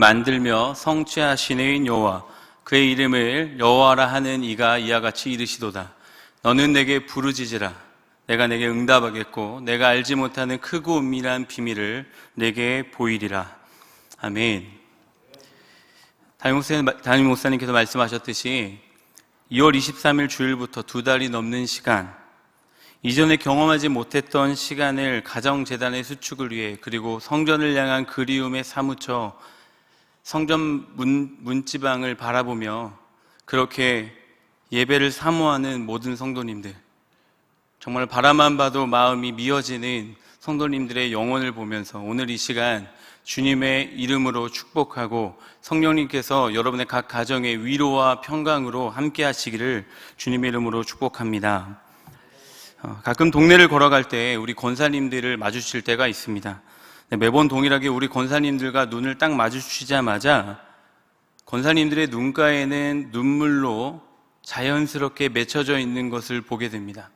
만들며 성취하시는 여호와, 그의 이름을 여호와라 하는 이가 이와 같이 이르시도다. 너는 내게 부르짖으라. 내가 내게 응답하겠고 내가 알지 못하는 크고 은밀한 비밀을 내게 보이리라. 아멘. 담임 목사님께서 말씀하셨듯이 2월 23일 주일부터 2달이 넘는 시간, 이전에 경험하지 못했던 시간을 가정재단의 수축을 위해, 그리고 성전을 향한 그리움에 사무쳐 성전 문지방을 바라보며 그렇게 예배를 사모하는 모든 성도님들, 정말 바라만 봐도 마음이 미어지는 성도님들의 영혼을 보면서 오늘 이 시간 주님의 이름으로 축복하고 성령님께서 여러분의 각 가정의 위로와 평강으로 함께 하시기를 주님의 이름으로 축복합니다. 가끔 동네를 걸어갈 때 우리 권사님들을 마주칠 때가 있습니다. 매번 동일하게 우리 권사님들과 눈을 딱 마주치자마자 권사님들의 눈가에는 눈물로 자연스럽게 맺혀져 있는 것을 보게 됩니다.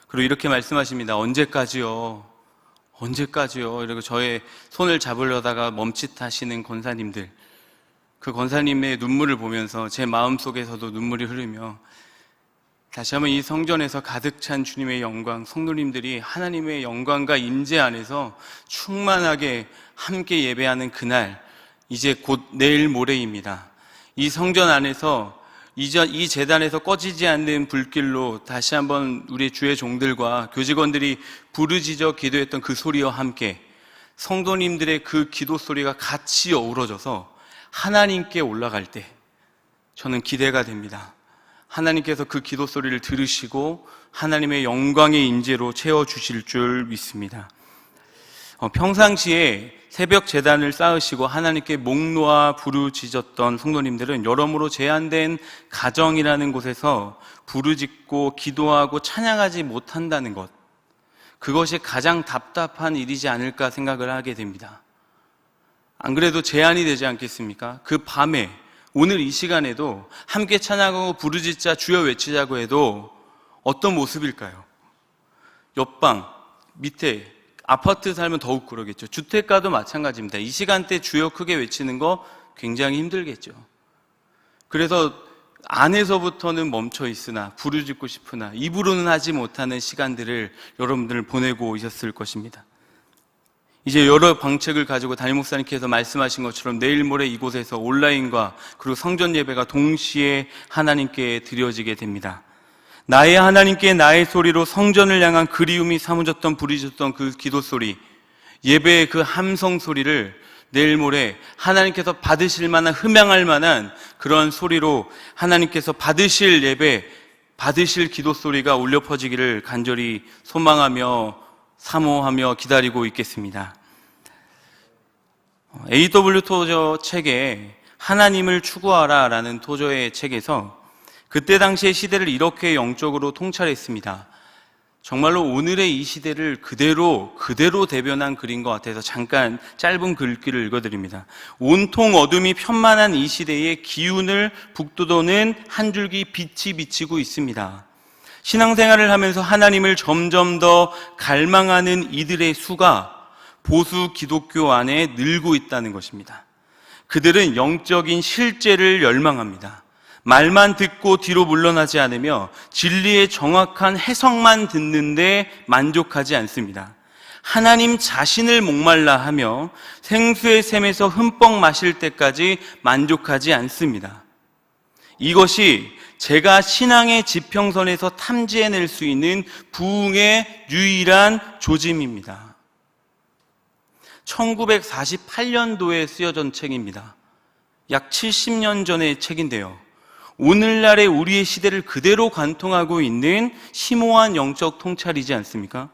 그리고 이렇게 말씀하십니다. 언제까지요? 언제까지요? 이러고 저의 손을 잡으려다가 멈칫하시는 권사님들, 그 권사님의 눈물을 보면서 제 마음속에서도 눈물이 흐르며 다시 한번 이 성전에서 가득 찬 주님의 영광, 성도님들이 하나님의 영광과 임재 안에서 충만하게 함께 예배하는 그날, 이제 곧 내일 모레입니다. 이 성전 안에서 이 제단에서 꺼지지 않는 불길로 다시 한번 우리 주의 종들과 교직원들이 부르짖어 기도했던 그 소리와 함께 성도님들의 그 기도 소리가 같이 어우러져서 하나님께 올라갈 때 저는 기대가 됩니다. 하나님께서 그 기도 소리를 들으시고 하나님의 영광의 임재로 채워주실 줄 믿습니다. 평상시에 새벽 제단을 쌓으시고 하나님께 목 놓아 부르짖었던 성도님들은 여러모로 제한된 가정이라는 곳에서 부르짖고 기도하고 찬양하지 못한다는 것, 그것이 가장 답답한 일이지 않을까 생각을 하게 됩니다. 안 그래도 제한이 되지 않겠습니까? 그 밤에 오늘 이 시간에도 함께 찬양하고 부르짖자 주여 외치자고 해도 어떤 모습일까요? 옆방, 밑에 아파트 살면 더욱 그러겠죠. 주택가도 마찬가지입니다. 이 시간대 주여 크게 외치는 거 굉장히 힘들겠죠. 그래서 안에서부터는 멈춰 있으나 부르짖고 싶으나 입으로는 하지 못하는 시간들을 여러분들 보내고 있었을 것입니다. 이제 여러 방책을 가지고 담임 목사님께서 말씀하신 것처럼 내일 모레 이곳에서 온라인과 그리고 성전 예배가 동시에 하나님께 드려지게 됩니다. 나의 하나님께 나의 소리로 성전을 향한 그리움이 사무졌던 부르짖었던 그 기도 소리, 예배의 그 함성 소리를 내일 모레 하나님께서 받으실 만한, 흠양할 만한 그런 소리로 하나님께서 받으실 예배, 받으실 기도 소리가 울려 퍼지기를 간절히 소망하며 사모하며 기다리고 있겠습니다. A.W. 토저 책에 하나님을 추구하라 라는 토저의 책에서 그때 당시의 시대를 이렇게 영적으로 통찰했습니다. 정말로 오늘의 이 시대를 그대로 대변한 글인 것 같아서 잠깐 짧은 글귀를 읽어드립니다. 온통 어둠이 편만한 이 시대에 기운을 북돋우는 한 줄기 빛이 비치고 있습니다. 신앙생활을 하면서 하나님을 점점 더 갈망하는 이들의 수가 보수 기독교 안에 늘고 있다는 것입니다. 그들은 영적인 실제를 열망합니다. 말만 듣고 뒤로 물러나지 않으며 진리의 정확한 해석만 듣는데 만족하지 않습니다. 하나님 자신을 목말라 하며 생수의 샘에서 흠뻑 마실 때까지 만족하지 않습니다. 이것이 제가 신앙의 지평선에서 탐지해낼 수 있는 부흥의 유일한 조짐입니다. 1948년도에 쓰여진 책입니다. 약 70년 전의 책인데요, 오늘날의 우리의 시대를 그대로 관통하고 있는 심오한 영적 통찰이지 않습니까?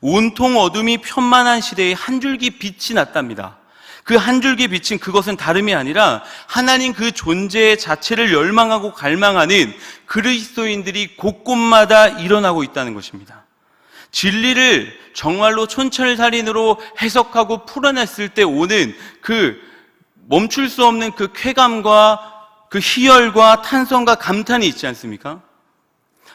온통 어둠이 편만한 시대에 한 줄기 빛이 났답니다. 그 한 줄기 빛은 그것은 다름이 아니라 하나님 그 존재 자체를 열망하고 갈망하는 그리스도인들이 곳곳마다 일어나고 있다는 것입니다. 진리를 정말로 촌철살인으로 해석하고 풀어냈을 때 오는 그 멈출 수 없는 그 쾌감과 그 희열과 탄성과 감탄이 있지 않습니까?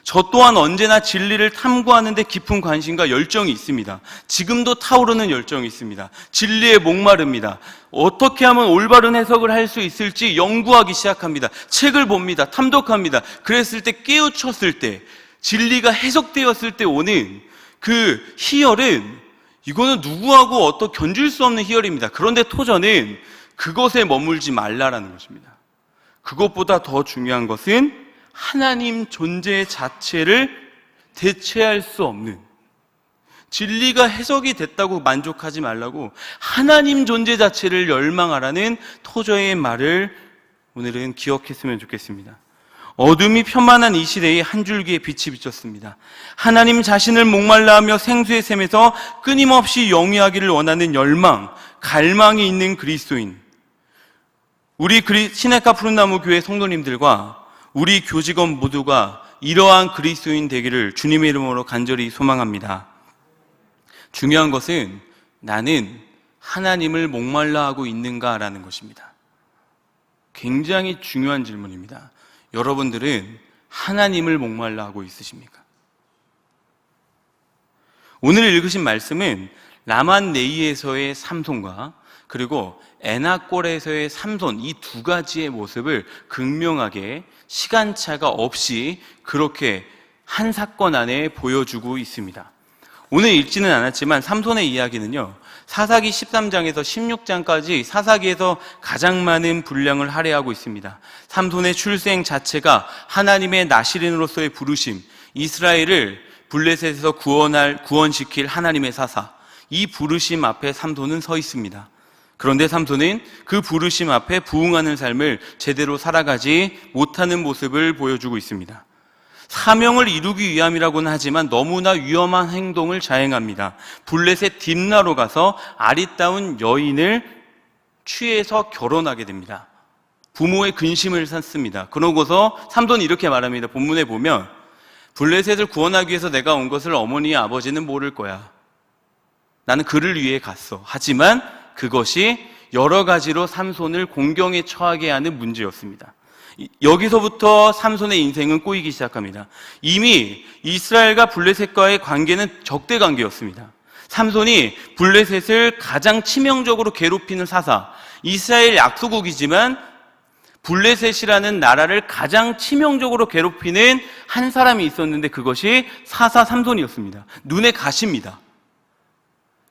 저 또한 언제나 진리를 탐구하는 데 깊은 관심과 열정이 있습니다. 지금도 타오르는 열정이 있습니다. 진리에 목마릅니다. 어떻게 하면 올바른 해석을 할 수 있을지 연구하기 시작합니다. 책을 봅니다. 탐독합니다. 그랬을 때, 깨우쳤을 때, 진리가 해석되었을 때 오는 그 희열은, 이거는 누구하고 어떻게 견줄 수 없는 희열입니다. 그런데 토저는 그것에 머물지 말라라는 것입니다. 그것보다 더 중요한 것은 하나님 존재 자체를 대체할 수 없는, 진리가 해석이 됐다고 만족하지 말라고 하나님 존재 자체를 열망하라는 토저의 말을 오늘은 기억했으면 좋겠습니다. 어둠이 편만한 이 시대에 한 줄기의 빛이 비쳤습니다. 하나님 자신을 목말라하며 생수의 샘에서 끊임없이 영위하기를 원하는 열망, 갈망이 있는 그리스도인, 우리 시내가 푸른나무 교회 성도님들과 우리 교직원 모두가 이러한 그리스도인 되기를 주님의 이름으로 간절히 소망합니다. 중요한 것은 나는 하나님을 목말라 하고 있는가라는 것입니다. 굉장히 중요한 질문입니다. 여러분들은 하나님을 목말라 하고 있으십니까? 오늘 읽으신 말씀은 라만네이에서의 삼손과 그리고 에나꼴에서의 삼손, 이 두 가지의 모습을 극명하게 시간차가 없이 그렇게 한 사건 안에 보여주고 있습니다. 오늘 읽지는 않았지만 삼손의 이야기는요, 사사기 13장에서 16장까지 사사기에서 가장 많은 분량을 할애하고 있습니다. 삼손의 출생 자체가 하나님의 나시린으로서의 부르심, 이스라엘을 블레셋에서 구원시킬 하나님의 사사, 이 부르심 앞에 삼손은 서 있습니다. 그런데 삼손은 그 부르심 앞에 부응하는 삶을 제대로 살아가지 못하는 모습을 보여주고 있습니다. 사명을 이루기 위함이라고는 하지만 너무나 위험한 행동을 자행합니다. 블레셋 딥나로 가서 아리따운 여인을 취해서 결혼하게 됩니다. 부모의 근심을 샀습니다. 그러고서 삼손이 이렇게 말합니다. 본문에 보면 블레셋을 구원하기 위해서 내가 온 것을 어머니의 아버지는 모를 거야. 나는 그를 위해 갔어. 하지만 그것이 여러 가지로 삼손을 공경에 처하게 하는 문제였습니다. 여기서부터 삼손의 인생은 꼬이기 시작합니다. 이미 이스라엘과 블레셋과의 관계는 적대 관계였습니다. 삼손이 블레셋을 가장 치명적으로 괴롭히는 사사, 이스라엘 약소국이지만 블레셋이라는 나라를 가장 치명적으로 괴롭히는 한 사람이 있었는데 그것이 사사 삼손이었습니다. 눈에 가십니다.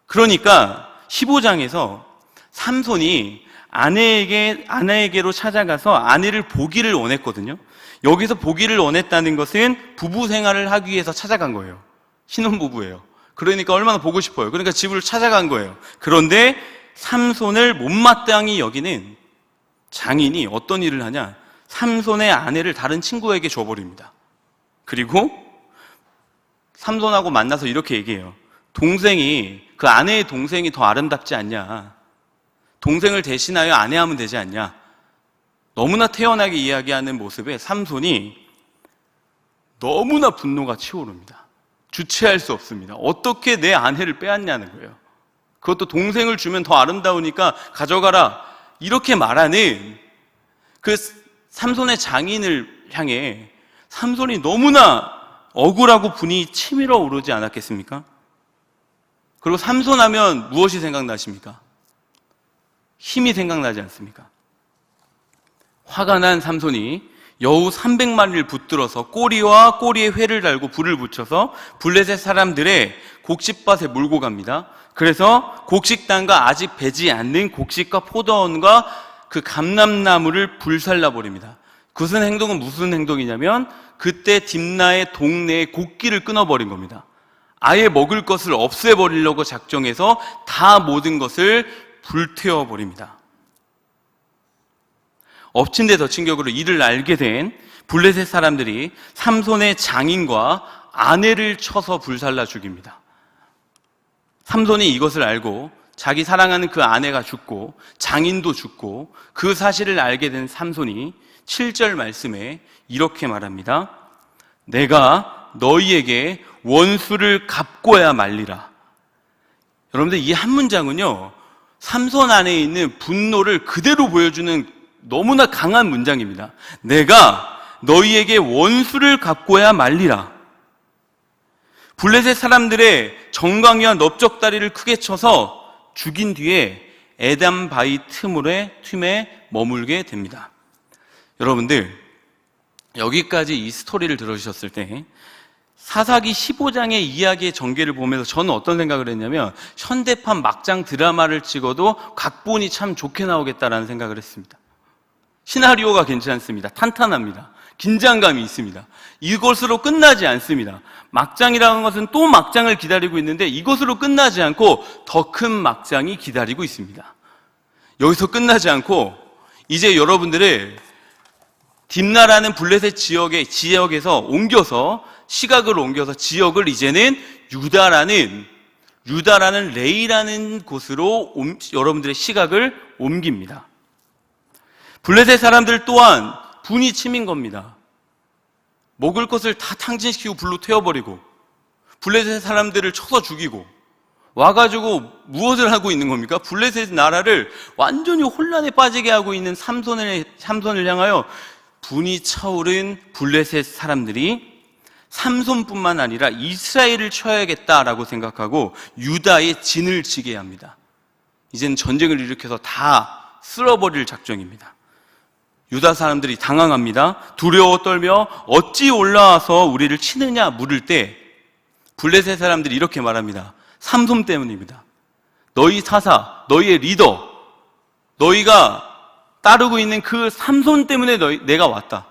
그러니까 15장에서 삼손이 아내에게로 찾아가서 아내를 보기를 원했거든요. 여기서 보기를 원했다는 것은 부부 생활을 하기 위해서 찾아간 거예요. 신혼부부예요. 그러니까 얼마나 보고 싶어요. 그러니까 집을 찾아간 거예요. 그런데 삼손을 못마땅히 여기는 장인이 어떤 일을 하냐? 삼손의 아내를 다른 친구에게 줘버립니다. 그리고 삼손하고 만나서 이렇게 얘기해요. 그 아내의 동생이 더 아름답지 않냐? 동생을 대신하여 아내하면 되지 않냐? 너무나 태연하게 이야기하는 모습에 삼손이 너무나 분노가 치오릅니다. 주체할 수 없습니다. 어떻게 내 아내를 빼앗냐는 거예요. 그것도 동생을 주면 더 아름다우니까 가져가라. 이렇게 말하는 그 삼손의 장인을 향해 삼손이 너무나 억울하고 분이 치밀어 오르지 않았겠습니까? 그리고 삼손 하면 무엇이 생각나십니까? 힘이 생각나지 않습니까? 화가 난 삼손이 여우 300마리를 붙들어서 꼬리와 꼬리에 회를 달고 불을 붙여서 블레셋 사람들의 곡식밭에 몰고 갑니다. 그래서 곡식단과 아직 배지 않는 곡식과 포도원과 그 감람나무를 불살라 버립니다. 무슨 행동이냐면 그때 딥나의 동네의 곡기를 끊어버린 겁니다. 아예 먹을 것을 없애버리려고 작정해서 다 모든 것을 불태워버립니다. 엎친 데 덮친 격으로 이를 알게 된 블레셋 사람들이 삼손의 장인과 아내를 쳐서 불살라 죽입니다. 삼손이 이것을 알고 자기 사랑하는 그 아내가 죽고 장인도 죽고 그 사실을 알게 된 삼손이 7절 말씀에 이렇게 말합니다. 내가 너희에게 원수를 갚고야 말리라. 여러분들 이 한 문장은요, 삼손 안에 있는 분노를 그대로 보여주는 너무나 강한 문장입니다. 내가 너희에게 원수를 갚고야 말리라. 블레셋 사람들의 정강이와 넓적다리를 크게 쳐서 죽인 뒤에 에담 바위 틈에 머물게 됩니다. 여러분들, 여기까지 이 스토리를 들으셨을 때 사사기 15장의 이야기의 전개를 보면서 저는 어떤 생각을 했냐면 현대판 막장 드라마를 찍어도 각본이 참 좋게 나오겠다라는 생각을 했습니다. 시나리오가 괜찮습니다. 탄탄합니다. 긴장감이 있습니다. 이것으로 끝나지 않습니다. 막장이라는 것은 또 막장을 기다리고 있는데 이것으로 끝나지 않고 더 큰 막장이 기다리고 있습니다. 여기서 끝나지 않고 이제 여러분들을 딥나라는 블레셋 지역에서 옮겨서 시각을 옮겨서 지역을 이제는 유다라는 레이라는 곳으로 여러분들의 시각을 옮깁니다. 블레셋 사람들 또한 분이 치민 겁니다. 먹을 것을 다 탕진시키고 불로 태워버리고 블레셋 사람들을 쳐서 죽이고 와가지고 무엇을 하고 있는 겁니까? 블레셋 나라를 완전히 혼란에 빠지게 하고 있는 삼손을 향하여 분이 차오른 블레셋 사람들이 삼손뿐만 아니라 이스라엘을 쳐야겠다라고 생각하고 유다의 진을 지게 합니다. 이제는 전쟁을 일으켜서 다 쓸어버릴 작정입니다. 유다 사람들이 당황합니다. 두려워 떨며 어찌 올라와서 우리를 치느냐 물을 때 블레셋 사람들이 이렇게 말합니다. 삼손 때문입니다. 너희 사사, 너희의 리더, 너희가 따르고 있는 그 삼손 때문에 내가 왔다.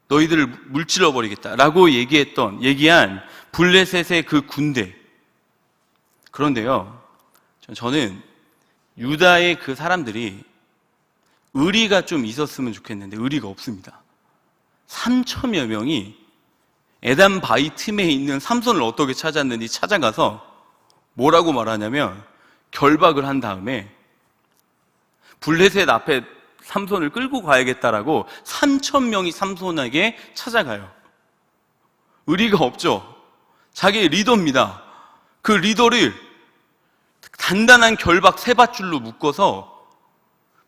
너희들을 물질러 버리겠다라고 얘기한 블레셋의 그 군대. 그런데요, 저는 유다의 그 사람들이 의리가 좀 있었으면 좋겠는데 의리가 없습니다. 3,000여 명이 에담 바위 틈에 있는 삼손을 어떻게 찾았는지 찾아가서 뭐라고 말하냐면 결박을 한 다음에 블레셋 앞에 삼손을 끌고 가야겠다라고 3,000명이 삼손에게 찾아가요. 의리가 없죠. 자기의 리더입니다. 그 리더를 단단한 결박 3밧줄로 묶어서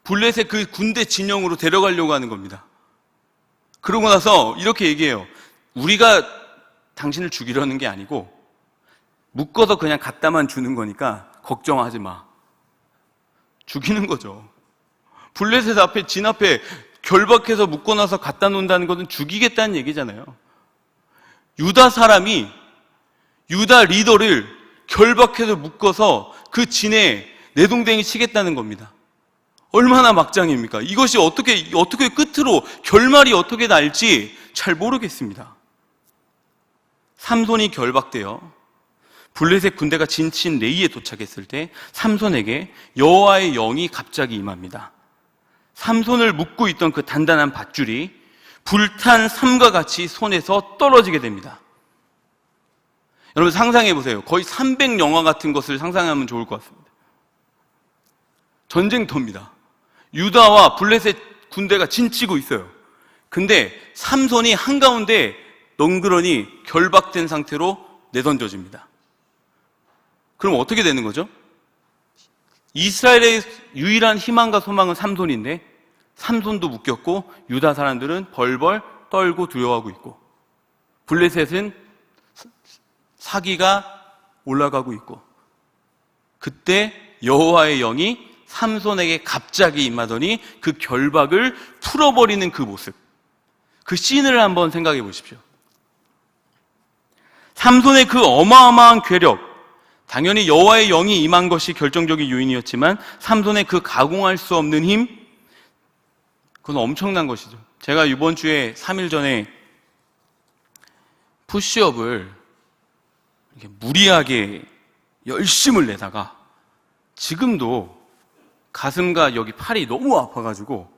블레셋 그 군대 진영으로 데려가려고 하는 겁니다. 그러고 나서 이렇게 얘기해요. 우리가 당신을 죽이려는 게 아니고 묶어서 그냥 갖다만 주는 거니까 걱정하지 마. 죽이는 거죠. 블레셋 앞에 진 앞에 결박해서 묶어놔서 갖다 놓는다는 것은 죽이겠다는 얘기잖아요. 유다 사람이 유다 리더를 결박해서 묶어서 그 진에 내동댕이 치겠다는 겁니다. 얼마나 막장입니까? 이것이 어떻게 끝으로 결말이 어떻게 날지 잘 모르겠습니다. 삼손이 결박되어 블레셋 군대가 진친 레이에 도착했을 때 삼손에게 여호와의 영이 갑자기 임합니다. 삼손을 묶고 있던 그 단단한 밧줄이 불탄 삼과 같이 손에서 떨어지게 됩니다. 여러분 상상해 보세요. 거의 300영화 같은 것을 상상하면 좋을 것 같습니다. 전쟁터입니다. 유다와 블레셋 군대가 진치고 있어요. 근데 삼손이 한가운데 덩그러니 결박된 상태로 내던져집니다. 그럼 어떻게 되는 거죠? 이스라엘의 유일한 희망과 소망은 삼손인데 삼손도 묶였고 유다 사람들은 벌벌 떨고 두려워하고 있고 블레셋은 사기가 올라가고 있고 그때 여호와의 영이 삼손에게 갑자기 임하더니 그 결박을 풀어버리는 그 모습, 그 씬을 한번 생각해 보십시오. 삼손의 그 어마어마한 괴력, 당연히 여호와의 영이 임한 것이 결정적인 요인이었지만 삼손의 그 가공할 수 없는 힘, 그건 엄청난 것이죠. 제가 이번 주에 3일 전에 푸시업을 이렇게 무리하게 열심을 내다가 지금도 가슴과 여기 팔이 너무 아파가지고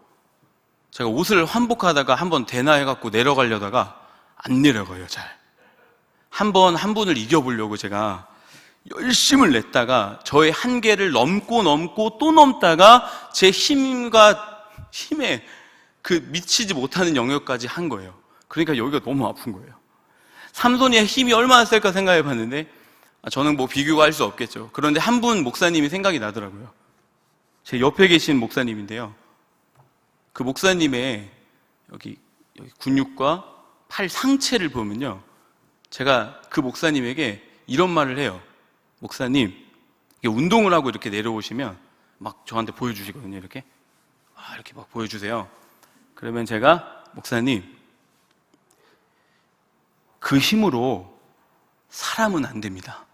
제가 옷을 환복하다가 한번 되나 해갖고 내려가려다가 안 내려가요, 잘. 한 분을 이겨보려고 제가 열심을 냈다가 저의 한계를 넘고 또 넘다가 제 힘에 그 미치지 못하는 영역까지 한 거예요. 그러니까 여기가 너무 아픈 거예요. 삼손의 힘이 얼마나 셀까 생각해 봤는데 저는 뭐 비교가 할 수 없겠죠. 그런데 한 분 목사님이 생각이 나더라고요. 제 옆에 계신 목사님인데요. 그 목사님의 여기 여기 근육과 팔 상체를 보면요, 제가 그 목사님에게 이런 말을 해요. 목사님, 운동을 하고 이렇게 내려오시면 막 저한테 보여주시거든요. 이렇게 이렇게 막 보여주세요. 그러면 제가, 목사님, 그 힘으로 사람은 안 됩니다.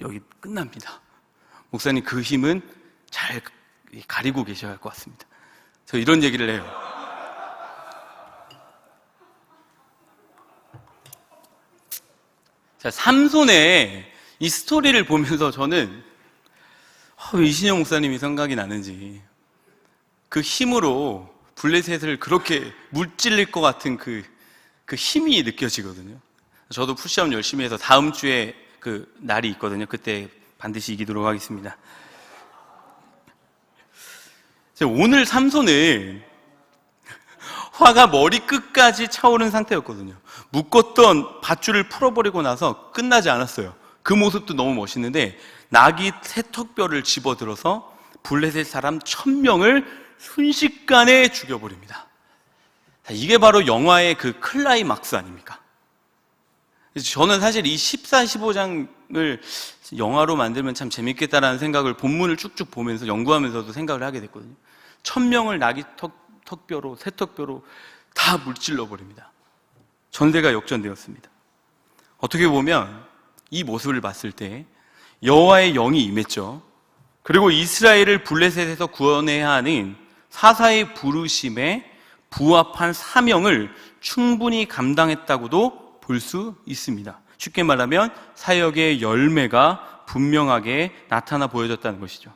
여기 끝납니다. 목사님, 그 힘은 잘 가리고 계셔야 할 것 같습니다. 저 이런 얘기를 해요. 자, 삼손의 이 스토리를 보면서 저는 왜 이신영 목사님이 생각이 나는지, 그 힘으로 블레셋을 그렇게 물찔릴 것 같은 그 힘이 느껴지거든요. 저도 푸시업 열심히 해서 다음 주에 그 날이 있거든요. 그때 반드시 이기도록 하겠습니다. 오늘 삼손은 화가 머리끝까지 차오른 상태였거든요. 묶었던 밧줄을 풀어버리고 나서 끝나지 않았어요. 그 모습도 너무 멋있는데, 나귀 세턱뼈를 집어들어서 블레셋 사람 1000명을 순식간에 죽여버립니다. 이게 바로 영화의 그 클라이막스 아닙니까? 저는 사실 이 14, 15장을 영화로 만들면 참 재밌겠다라는 생각을 본문을 쭉쭉 보면서 연구하면서도 생각을 하게 됐거든요. 1000명을 나귀 턱뼈로, 세턱뼈로 다 물질러 버립니다. 전세가 역전되었습니다. 어떻게 보면 이 모습을 봤을 때 여호와의 영이 임했죠. 그리고 이스라엘을 블레셋에서 구원해야 하는 사사의 부르심에 부합한 사명을 충분히 감당했다고도 볼 수 있습니다. 쉽게 말하면 사역의 열매가 분명하게 나타나 보여졌다는 것이죠.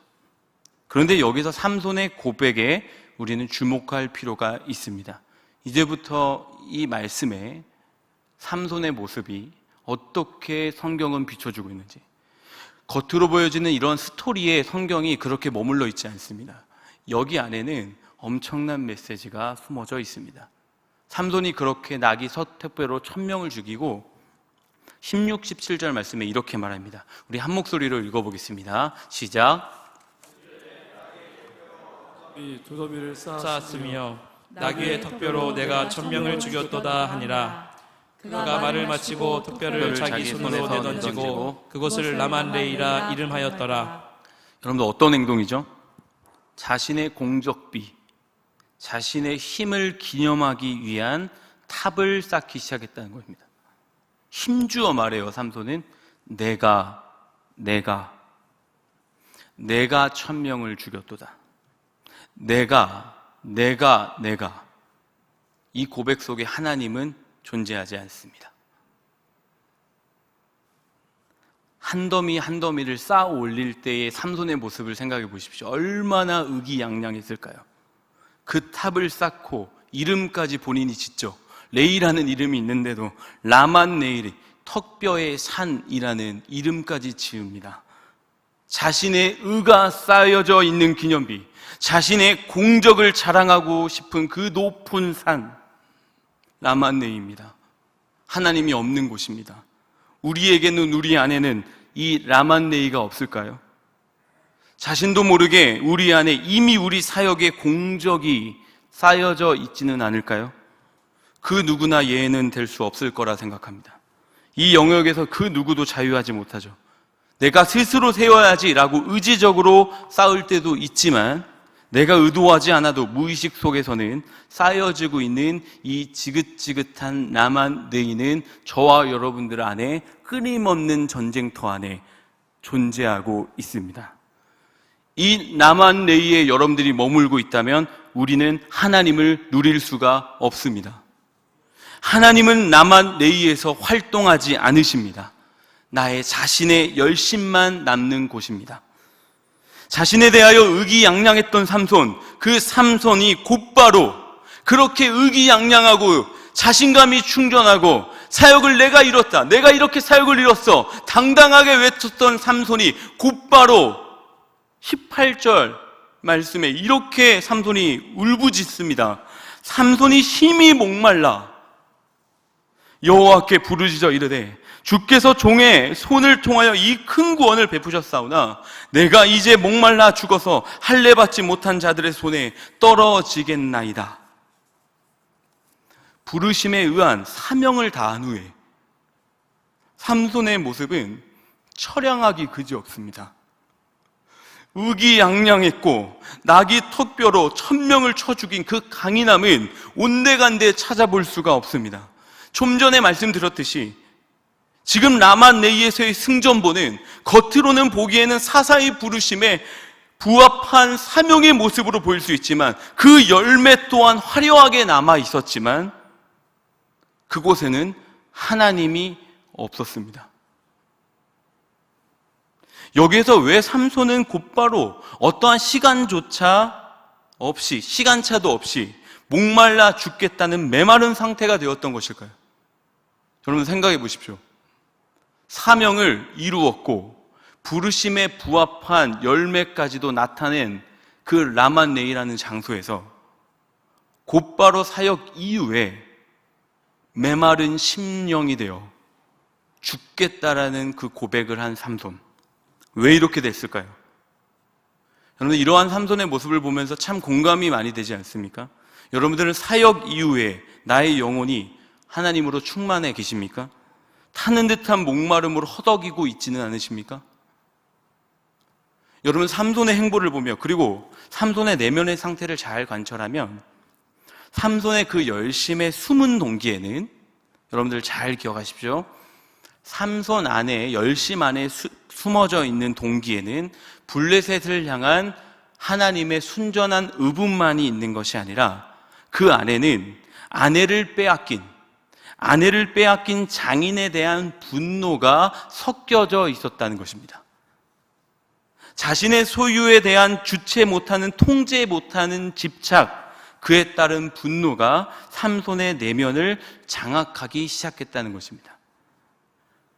그런데 여기서 삼손의 고백에 우리는 주목할 필요가 있습니다. 이제부터 이 말씀에 삼손의 모습이 어떻게 성경은 비춰주고 있는지, 겉으로 보여지는 이런 스토리에 성경이 그렇게 머물러 있지 않습니다. 여기 안에는 엄청난 메시지가 숨어져 있습니다. 삼손이 그렇게 나귀 세턱뼈로 1000명을 죽이고 16, 17절 말씀에 이렇게 말합니다. 우리 한 목소리로 읽어보겠습니다. 시작. 두더미를 쌓았으며 나귀의 턱뼈로 내가 1000명을 죽였도다 하니라. 그가 말을 마치고 턱뼈를 자기 손으로 내던지고 그것을 라만레이라 이름하였더라. 여러분들, 어떤 행동이죠? 자신의 공적비, 자신의 힘을 기념하기 위한 탑을 쌓기 시작했다는 겁니다. 힘주어 말해요. 삼손은 내가 1000명을 죽였도다. 내가 이 고백 속에 하나님은 존재하지 않습니다. 한 더미 한 더미를 쌓아 올릴 때의 삼손의 모습을 생각해 보십시오. 얼마나 의기양양했을까요? 그 탑을 쌓고 이름까지 본인이 짓죠. 레이라는 이름이 있는데도 라만 레이, 턱뼈의 산이라는 이름까지 지읍니다. 자신의 의가 쌓여져 있는 기념비, 자신의 공적을 자랑하고 싶은 그 높은 산, 라만네입니다. 하나님이 없는 곳입니다. 우리에게는, 우리 안에는 이 라만네이가 없을까요? 자신도 모르게 우리 안에 이미 우리 사역의 공적이 쌓여져 있지는 않을까요? 그 누구나 예외는 될 수 없을 거라 생각합니다. 이 영역에서 그 누구도 자유하지 못하죠. 내가 스스로 세워야지라고 의지적으로 쌓을 때도 있지만, 내가 의도하지 않아도 무의식 속에서는 쌓여지고 있는 이 지긋지긋한 라만네이는 저와 여러분들 안에 끊임없는 전쟁터 안에 존재하고 있습니다. 이 라만네이에 여러분들이 머물고 있다면 우리는 하나님을 누릴 수가 없습니다. 하나님은 라만네이에서 활동하지 않으십니다. 나의 자신의 열심만 남는 곳입니다. 자신에 대하여 의기양양했던 삼손, 그 삼손이 곧바로 그렇게 의기양양하고 자신감이 충전하고 사역을 내가 이뤘다, 내가 이렇게 사역을 이뤘어 당당하게 외쳤던 삼손이 곧바로 18절 말씀에 이렇게 삼손이 울부짖습니다. 삼손이 심히 목말라 여호와께 부르짖어 이르되 주께서 종의 손을 통하여 이 큰 구원을 베푸셨사오나 내가 이제 목말라 죽어서 할례 받지 못한 자들의 손에 떨어지겠나이다. 부르심에 의한 사명을 다한 후에 삼손의 모습은 처량하기 그지없습니다. 의기양양했고 낙이 턱뼈로 1000명을 쳐 죽인 그 강인함은 온데간데 찾아볼 수가 없습니다. 좀 전에 말씀드렸듯이 지금 라만네이에서의 승전보는 겉으로는 보기에는 사사의 부르심에 부합한 사명의 모습으로 보일 수 있지만 그 열매 또한 화려하게 남아 있었지만 그곳에는 하나님이 없었습니다. 여기에서 왜 삼손은 곧바로 어떠한 시간차도 없이 목말라 죽겠다는 메마른 상태가 되었던 것일까요? 여러분 생각해 보십시오. 사명을 이루었고 부르심에 부합한 열매까지도 나타낸 그 라만네이라는 장소에서 곧바로 사역 이후에 메마른 심령이 되어 죽겠다라는 그 고백을 한 삼손. 왜 이렇게 됐을까요? 여러분 이러한 삼손의 모습을 보면서 참 공감이 많이 되지 않습니까? 여러분들은 사역 이후에 나의 영혼이 하나님으로 충만해 계십니까? 타는 듯한 목마름으로 허덕이고 있지는 않으십니까? 여러분 삼손의 행보를 보며 그리고 삼손의 내면의 상태를 잘 관찰하면 삼손의 그 열심의 숨은 동기에는 여러분들 잘 기억하십시오. 삼손 안에 열심 안에 숨어져 있는 동기에는 블레셋을 향한 하나님의 순전한 의분만이 있는 것이 아니라 그 안에는 아내를 빼앗긴 장인에 대한 분노가 섞여져 있었다는 것입니다. 자신의 소유에 대한 주체 못하는, 통제 못하는 집착, 그에 따른 분노가 삼손의 내면을 장악하기 시작했다는 것입니다.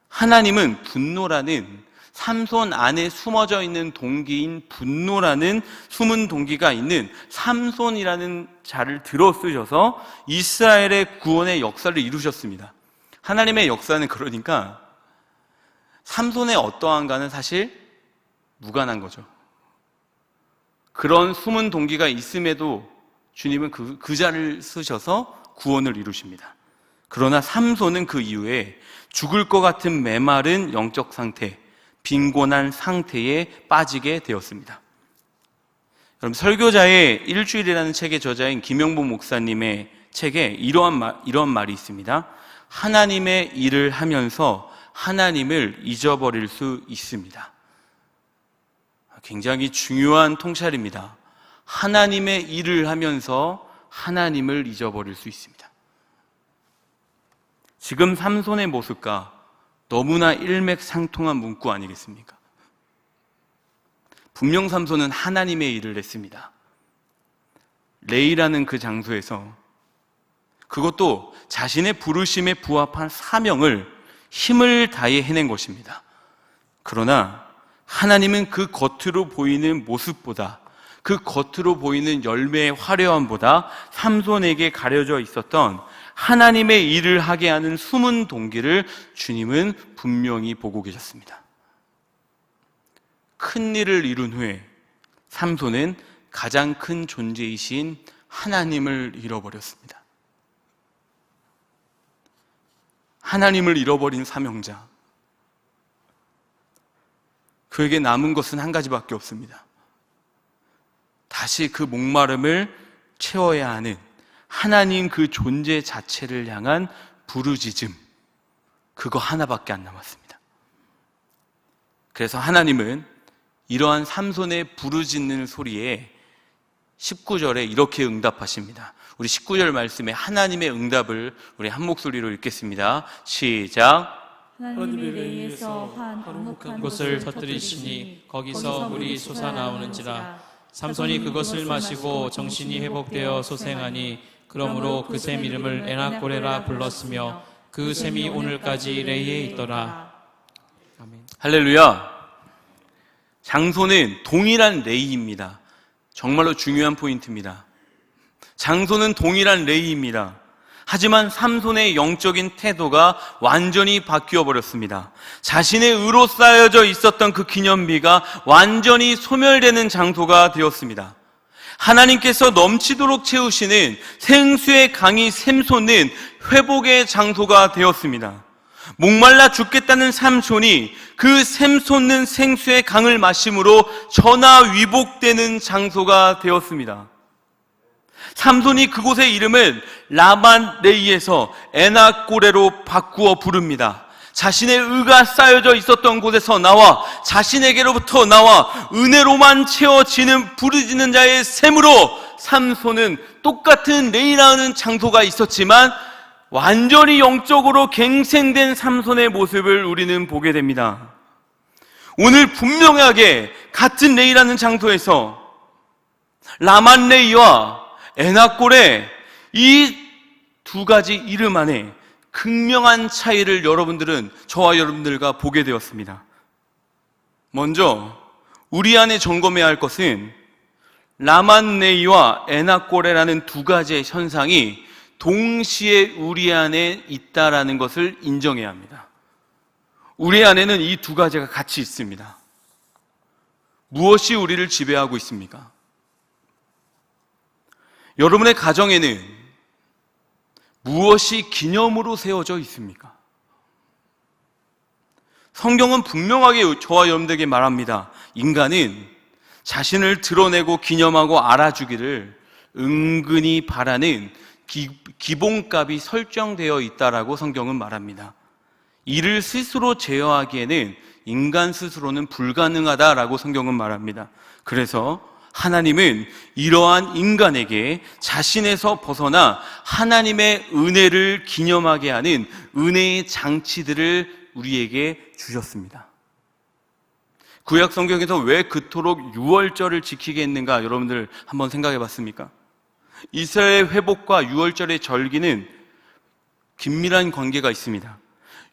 하나님은 분노라는 삼손 안에 숨어져 있는 동기인 분노라는 숨은 동기가 있는 삼손이라는 자를 들어 쓰셔서 이스라엘의 구원의 역사를 이루셨습니다. 하나님의 역사는 그러니까 삼손의 어떠한가는 사실 무관한 거죠. 그런 숨은 동기가 있음에도 주님은 그 자를 쓰셔서 구원을 이루십니다. 그러나 삼손은 그 이후에 죽을 것 같은 메마른 영적 상태, 빈곤한 상태에 빠지게 되었습니다. 여러분 설교자의 일주일이라는 책의 저자인 김영복 목사님의 책에 이런 말이 있습니다. 하나님의 일을 하면서 하나님을 잊어버릴 수 있습니다. 굉장히 중요한 통찰입니다. 하나님의 일을 하면서 하나님을 잊어버릴 수 있습니다. 지금 삼손의 모습과 너무나 일맥상통한 문구 아니겠습니까? 분명 삼손은 하나님의 일을 했습니다. 레이라는 그 장소에서 그것도 자신의 부르심에 부합한 사명을 힘을 다해 해낸 것입니다. 그러나 하나님은 그 겉으로 보이는 모습보다, 그 겉으로 보이는 열매의 화려함보다 삼손에게 가려져 있었던 하나님의 일을 하게 하는 숨은 동기를 주님은 분명히 보고 계셨습니다. 큰 일을 이룬 후에 삼손은 가장 큰 존재이신 하나님을 잃어버렸습니다. 하나님을 잃어버린 사명자. 그에게 남은 것은 한 가지밖에 없습니다. 다시 그 목마름을 채워야 하는 하나님 그 존재 자체를 향한 부르짖음, 그거 하나밖에 안 남았습니다. 그래서 하나님은 이러한 삼손의 부르짖는 소리에 19절에 이렇게 응답하십니다. 우리 19절 말씀에 하나님의 응답을 우리 한 목소리로 읽겠습니다. 시작. 하나님의 레이에서 한 한목한 곳을 터뜨리시니 거기서 물이 솟아나오는지라. 삼손이 그것을 마시고 정신이 회복되어 소생하니 그러므로 그 샘 이름을 에나꼬레라 불렀으며 그 샘이 오늘까지 레이에 있더라. 아멘. 할렐루야. 장소는 동일한 레이입니다. 정말로 중요한 포인트입니다. 장소는 동일한 레이입니다. 하지만 삼손의 영적인 태도가 완전히 바뀌어 버렸습니다. 자신의 의로 쌓여져 있었던 그 기념비가 완전히 소멸되는 장소가 되었습니다. 하나님께서 넘치도록 채우시는 생수의 강이 샘솟는 회복의 장소가 되었습니다. 목말라 죽겠다는 삼손이 그 샘솟는 생수의 강을 마심으로 전화위복되는 장소가 되었습니다. 삼손이 그곳의 이름을 라만레이에서 에나꼬레로 바꾸어 부릅니다. 자신의 의가 쌓여져 있었던 곳에서 나와 자신에게로부터 나와 은혜로만 채워지는 부르짖는 자의 샘으로 삼손은 똑같은 레이라는 장소가 있었지만 완전히 영적으로 갱생된 삼손의 모습을 우리는 보게 됩니다. 오늘 분명하게 같은 레이라는 장소에서 라만레이와 에나꼴의 이 두 가지 이름 안에 극명한 차이를 여러분들은 저와 여러분들과 보게 되었습니다. 먼저 우리 안에 점검해야 할 것은 라만레이와 에나꼴레라는 두 가지의 현상이 동시에 우리 안에 있다라는 것을 인정해야 합니다. 우리 안에는 이 두 가지가 같이 있습니다. 무엇이 우리를 지배하고 있습니까? 여러분의 가정에는 무엇이 기념으로 세워져 있습니까? 성경은 분명하게 저와 여러분들에게 말합니다. 인간은 자신을 드러내고 기념하고 알아주기를 은근히 바라는 기본값이 설정되어 있다라고 성경은 말합니다. 이를 스스로 제어하기에는 인간 스스로는 불가능하다라고 성경은 말합니다. 그래서 하나님은 이러한 인간에게 자신에서 벗어나 하나님의 은혜를 기념하게 하는 은혜의 장치들을 우리에게 주셨습니다. 구약 성경에서 왜 그토록 유월절을 지키게 했는가 여러분들 한번 생각해 봤습니까? 이스라엘 회복과 유월절의 절기는 긴밀한 관계가 있습니다.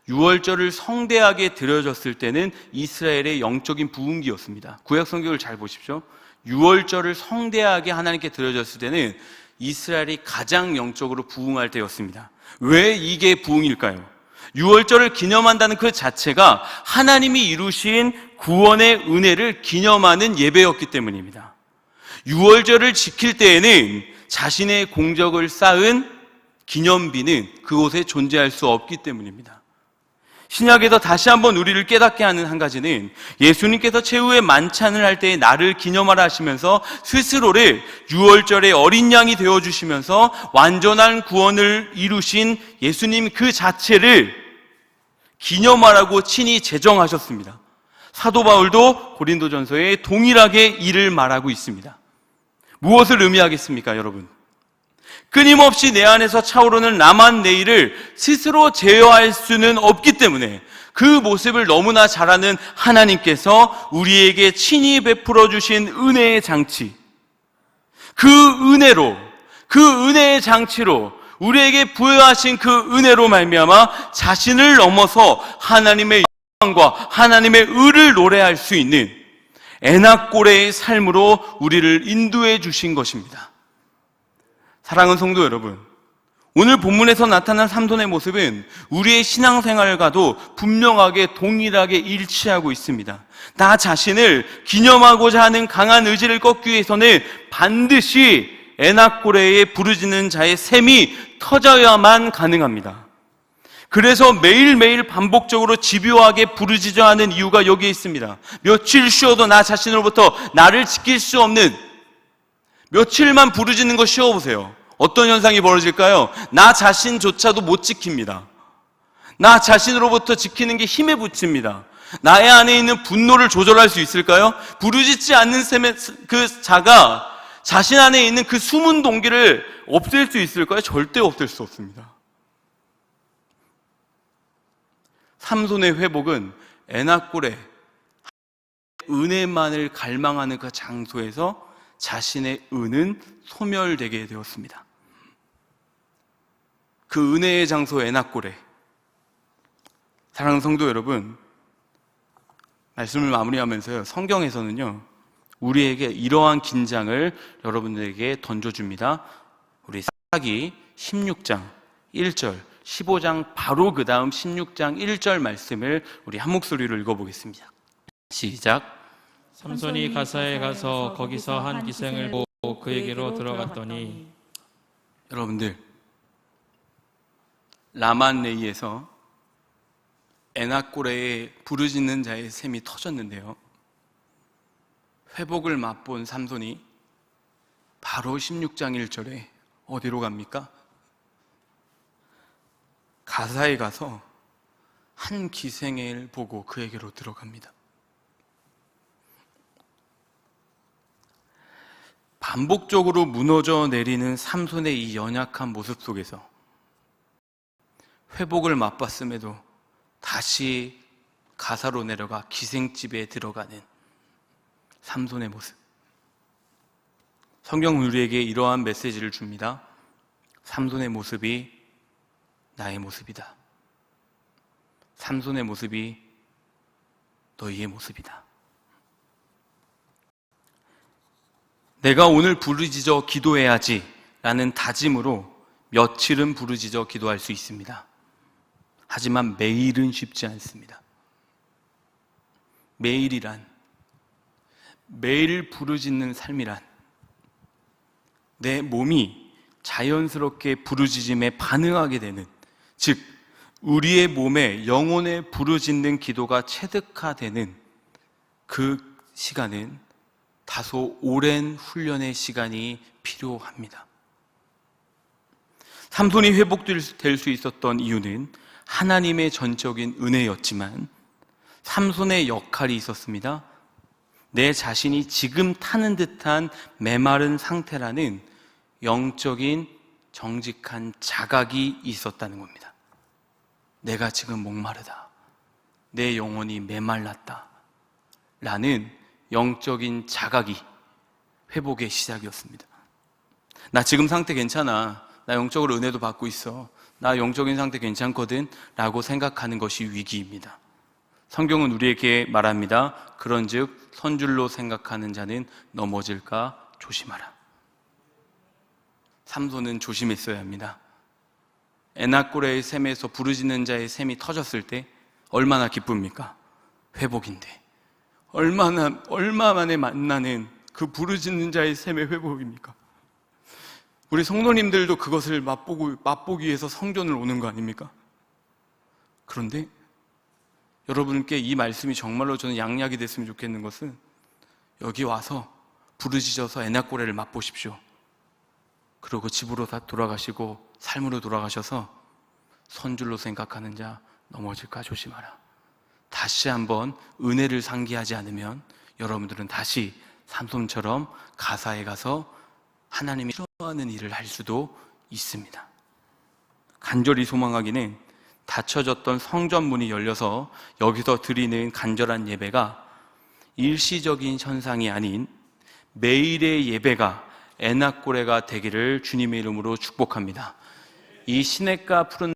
유월절을 성대하게 드려졌을 때는 이스라엘의 영적인 부흥기였습니다. 구약 성경을 잘 보십시오. 유월절을 성대하게 하나님께 드려졌을 때는 이스라엘이 가장 영적으로 부흥할 때였습니다. 왜 이게 부흥일까요? 유월절을 기념한다는 그 자체가 하나님이 이루신 구원의 은혜를 기념하는 예배였기 때문입니다. 유월절을 지킬 때에는 자신의 공적을 쌓은 기념비는 그곳에 존재할 수 없기 때문입니다. 신약에서 다시 한번 우리를 깨닫게 하는 한 가지는 예수님께서 최후의 만찬을 할 때에 나를 기념하라 하시면서 스스로를 유월절의 어린 양이 되어주시면서 완전한 구원을 이루신 예수님 그 자체를 기념하라고 친히 제정하셨습니다. 사도 바울도 고린도전서에 동일하게 이를 말하고 있습니다. 무엇을 의미하겠습니까, 여러분? 끊임없이 내 안에서 차오르는 라만레이를 스스로 제어할 수는 없기 때문에 그 모습을 너무나 잘 아는 하나님께서 우리에게 친히 베풀어 주신 은혜의 장치, 그 은혜로, 그 은혜의 장치로 우리에게 부여하신 그 은혜로 말미암아 자신을 넘어서 하나님의 영광과 하나님의 의를 노래할 수 있는 에나꼬레의 삶으로 우리를 인도해 주신 것입니다. 사랑하는 성도 여러분, 오늘 본문에서 나타난 삼손의 모습은 우리의 신앙생활과도 분명하게 동일하게 일치하고 있습니다. 나 자신을 기념하고자 하는 강한 의지를 꺾기 위해서는 반드시 에나꼬레에 부르짖는 자의 샘이 터져야만 가능합니다. 그래서 매일매일 반복적으로 집요하게 부르짖어 하는 이유가 여기에 있습니다. 며칠 쉬어도 나 자신으로부터 나를 지킬 수 없는, 며칠만 부르짖는 거 쉬어보세요. 어떤 현상이 벌어질까요? 나 자신조차도 못 지킵니다. 나 자신으로부터 지키는 게 힘에 부칩니다. 나의 안에 있는 분노를 조절할 수 있을까요? 부르짖지 않는 셈의 그 자가 자신 안에 있는 그 숨은 동기를 없앨 수 있을까요? 절대 없앨 수 없습니다. 삼손의 회복은 에나꼴의 은혜만을 갈망하는 그 장소에서 자신의 은은 소멸되게 되었습니다. 그 은혜의 장소 에나꼴에, 사랑하는 성도 여러분, 말씀을 마무리하면서요, 성경에서는요 우리에게 이러한 긴장을 여러분들에게 던져줍니다. 우리 사기 16장 1절 15장 바로 그 다음 16장 1절 말씀을 우리 한 목소리로 읽어보겠습니다. 시작. 삼손이 가사에 가서 거기서 한 기생을 보고 그에게로 들어갔더니 여러분들, 라만레이에서 에나꼬레에 부르짖는 자의 샘이 터졌는데요, 회복을 맛본 삼손이 바로 16장 1절에 어디로 갑니까? 가사에 가서 한 기생을 보고 그에게로 들어갑니다. 반복적으로 무너져 내리는 삼손의 이 연약한 모습 속에서 회복을 맛봤음에도 다시 가사로 내려가 기생집에 들어가는 삼손의 모습. 성경은 우리에게 이러한 메시지를 줍니다. 삼손의 모습이 나의 모습이다. 삼손의 모습이 너희의 모습이다. 내가 오늘 부르짖어 기도해야지 라는 다짐으로 며칠은 부르짖어 기도할 수 있습니다. 하지만 매일은 쉽지 않습니다. 매일이란, 매일 부르짖는 삶이란 내 몸이 자연스럽게 부르짖음에 반응하게 되는, 즉 우리의 몸에 영혼의 부르짖는 기도가 체득화되는 그 시간은 다소 오랜 훈련의 시간이 필요합니다. 삼손이 회복될 수 있었던 이유는 하나님의 전적인 은혜였지만 삼손의 역할이 있었습니다. 내 자신이 지금 타는 듯한 메마른 상태라는 영적인 정직한 자각이 있었다는 겁니다. 내가 지금 목마르다, 내 영혼이 메말랐다 라는 영적인 자각이 회복의 시작이었습니다. 나 지금 상태 괜찮아, 나 영적으로 은혜도 받고 있어, 나 영적인 상태 괜찮거든 라고 생각하는 것이 위기입니다. 성경은 우리에게 말합니다. 그런즉 선줄로 생각하는 자는 넘어질까 조심하라. 삼손은 조심했어야 합니다. 에나꼬레의 샘에서 부르짖는 자의 샘이 터졌을 때 얼마나 기쁩니까? 회복인데 얼마 만에 만나는 그 부르짖는 자의 샘의 회복입니까? 우리 성도님들도 그것을 맛보기 위해서 성전을 오는 거 아닙니까? 그런데 여러분께 이 말씀이 정말로 저는 양약이 됐으면 좋겠는 것은, 여기 와서 부르짖어서 에나꼬레를 맛보십시오. 그리고 집으로 다 돌아가시고 삶으로 돌아가셔서 선줄로 생각하는 자 넘어질까 조심하라. 다시 한번 은혜를 상기하지 않으면 여러분들은 다시 삼손처럼 가사에 가서 하나님이 싫어하는 일을 할 수도 있습니다. 간절히 소망하기는 닫혀졌던 성전 문이 열려서 여기서 드리는 간절한 예배가 일시적인 현상이 아닌 매일의 예배가 에나꼬레가 되기를 주님의 이름으로 축복합니다. 이 시냇가 푸른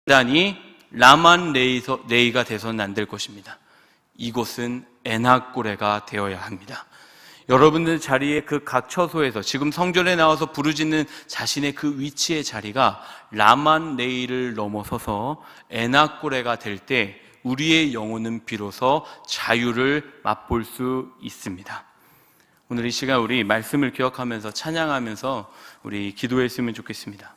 단이 라만레이가 돼서는 안 될 것입니다. 이곳은 에나꼬레가 되어야 합니다. 여러분들 자리의 그 각 처소에서 지금 성전에 나와서 부르짖는 자신의 그 위치의 자리가 라만레이를 넘어서서 에나꼬레가 될 때 우리의 영혼은 비로소 자유를 맛볼 수 있습니다. 오늘 이 시간 우리 말씀을 기억하면서 찬양하면서 우리 기도했으면 좋겠습니다.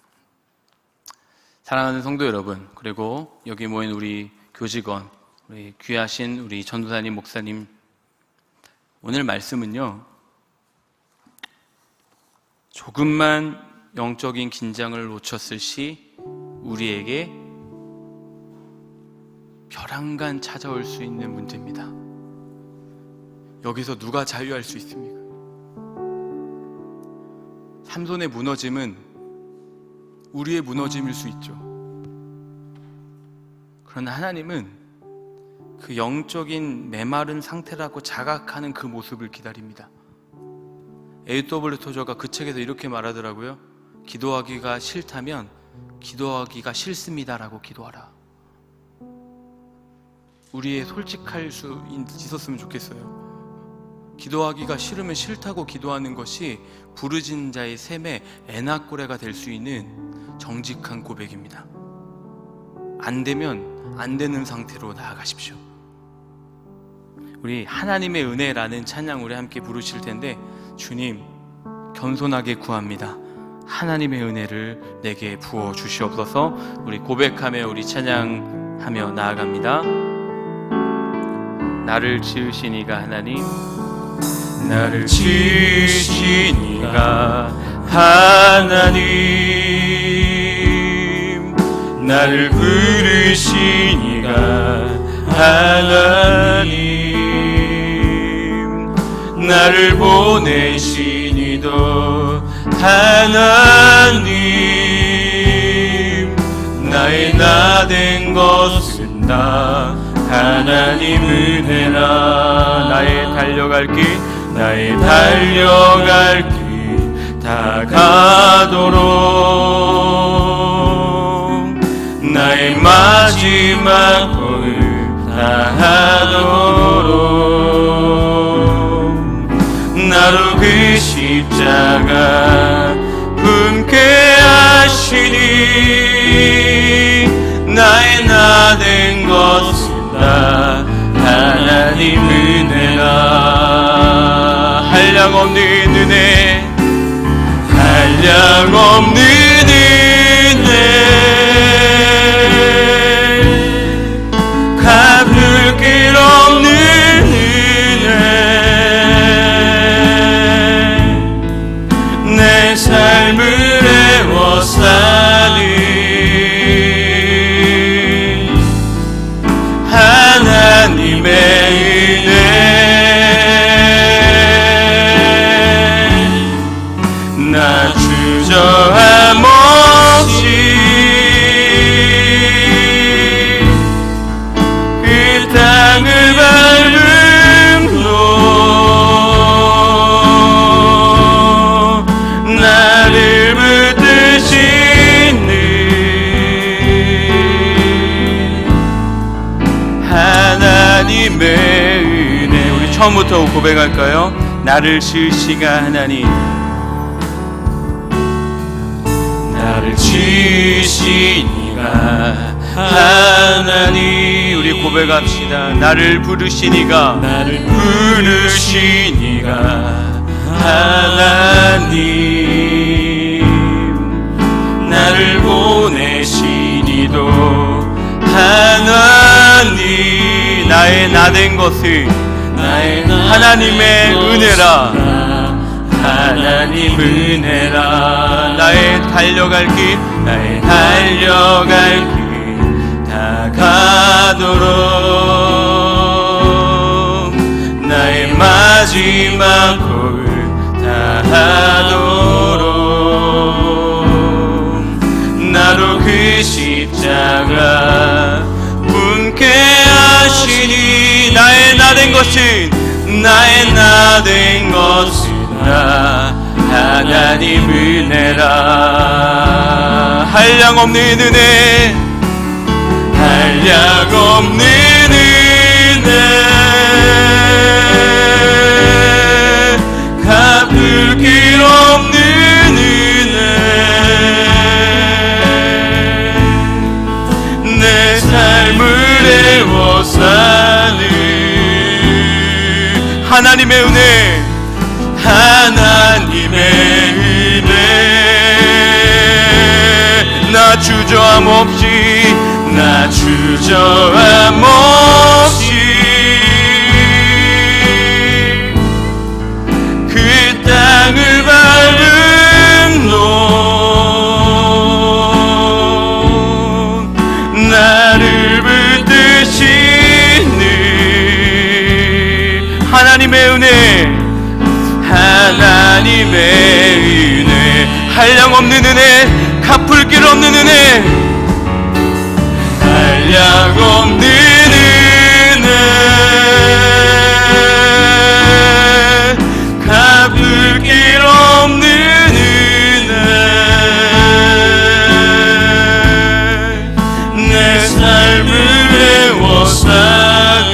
사랑하는 성도 여러분, 그리고 여기 모인 우리 교직원, 우리 귀하신 우리 전도사님, 목사님, 오늘 말씀은요, 조금만 영적인 긴장을 놓쳤을 시 우리에게 벼랑간 찾아올 수 있는 문제입니다. 여기서 누가 자유할 수 있습니까? 삼손의 무너짐은 우리의 무너짐일 수 있죠. 그러나 하나님은 그 영적인 메마른 상태라고 자각하는 그 모습을 기다립니다. A.W. 토저가 그 책에서 이렇게 말하더라고요. 기도하기가 싫다면 기도하기가 싫습니다라고 기도하라. 우리의 솔직할 수 있었으면 좋겠어요. 기도하기가 싫으면 싫다고 기도하는 것이 부르짖는 자의 샘의 에나꼬레가 될 수 있는 정직한 고백입니다. 안 되면 안 되는 상태로 나아가십시오. 우리 하나님의 은혜라는 찬양 우리 함께 부르실 텐데, 주님 겸손하게 구합니다. 하나님의 은혜를 내게 부어 주시옵소서. 우리 고백하며 우리 찬양하며 나아갑니다. 나를 지으신 이가 하나님, 나를 지으신 이가 하나님, 나를 부르신 이가 하나님, 나를 보내신 이도 하나님, 나의 나 된 것은 다 하나님 은혜라. 나의 달려갈 길, 나의 달려갈 길 다 가도록, 나의 마지막 걸음 다 하도록, 나로 그 십자가 품게 하시니, 나의 나 된 것은 다 하나님 은혜라. 한량없는 은혜, 한량없는 은혜, 갚을 길 없는 은혜, 내 삶을 애워싸는 하나님의 은혜, 나 주저함 없이 그 땅을 밟음도 나를 붙드시는 하나님의 은혜. 우리 처음부터 고백할까요? 나를 지으시가 하나님, 나를 지으시니가 하나님. 우리 고백합시다. 나를 부르시니가, 나를 부르시니가 하나님, 나를 보내시니도 하나님, 나의 나 된 것을 하나님의 은혜라. 하나님 은혜라. 나의 달려갈 길, 나의 달려갈 길 다 가도록, 나의 마지막 걸음 다 하도록, 나로 그 십자가 품게 하시니, 나의 나 된 것은, 나의 나 된 것은 하나님 은혜라. 한량없는 은혜, 한량없는 은혜, 갚을 길 없는 은혜, 내 삶을 애워싸는 하나님의 은혜, 하나님의 은혜, 나 주저함 없이, 나 주저함 없이 그 땅을 밟음도 나를 붙드시는 하나님의 은혜, 하나님의 은혜, 한량없는 은혜, 갚을 길 없는 은혜, 한량없는 은혜, 갚을 길 없는 은혜, 내 삶을 애워싸는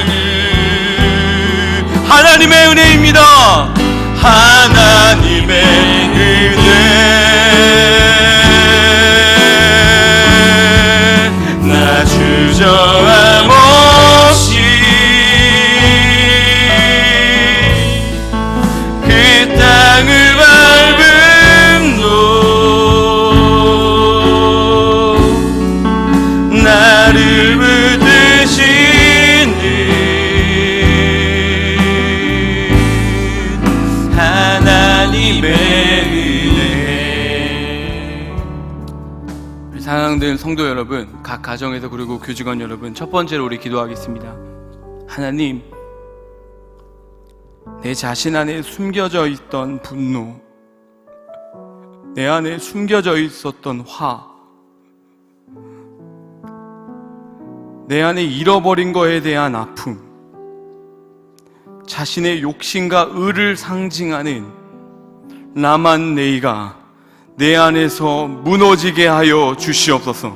하나님의 은혜입니다. 하나님의 은혜, 나 주저함 하나님의 은혜. 사랑하는 성도 여러분, 각 가정에서 그리고 교직원 여러분, 첫 번째로 우리 기도하겠습니다. 하나님, 내 자신 안에 숨겨져 있던 분노, 내 안에 숨겨져 있었던 화, 내 안에 잃어버린 것에 대한 아픔, 자신의 욕심과 의를 상징하는 나만 네이가 내 안에서 무너지게 하여 주시옵소서.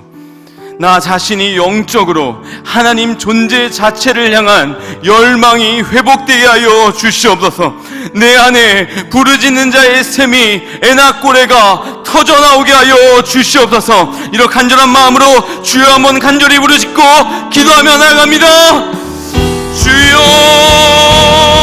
나 자신이 영적으로 하나님 존재 자체를 향한 열망이 회복되게 하여 주시옵소서. 내 안에 부르짖는 자의 샘이 에나꼬레가 터져나오게 하여 주시옵소서. 이런 간절한 마음으로 주여 한번 간절히 부르짖고 기도하며 나아갑니다. 주여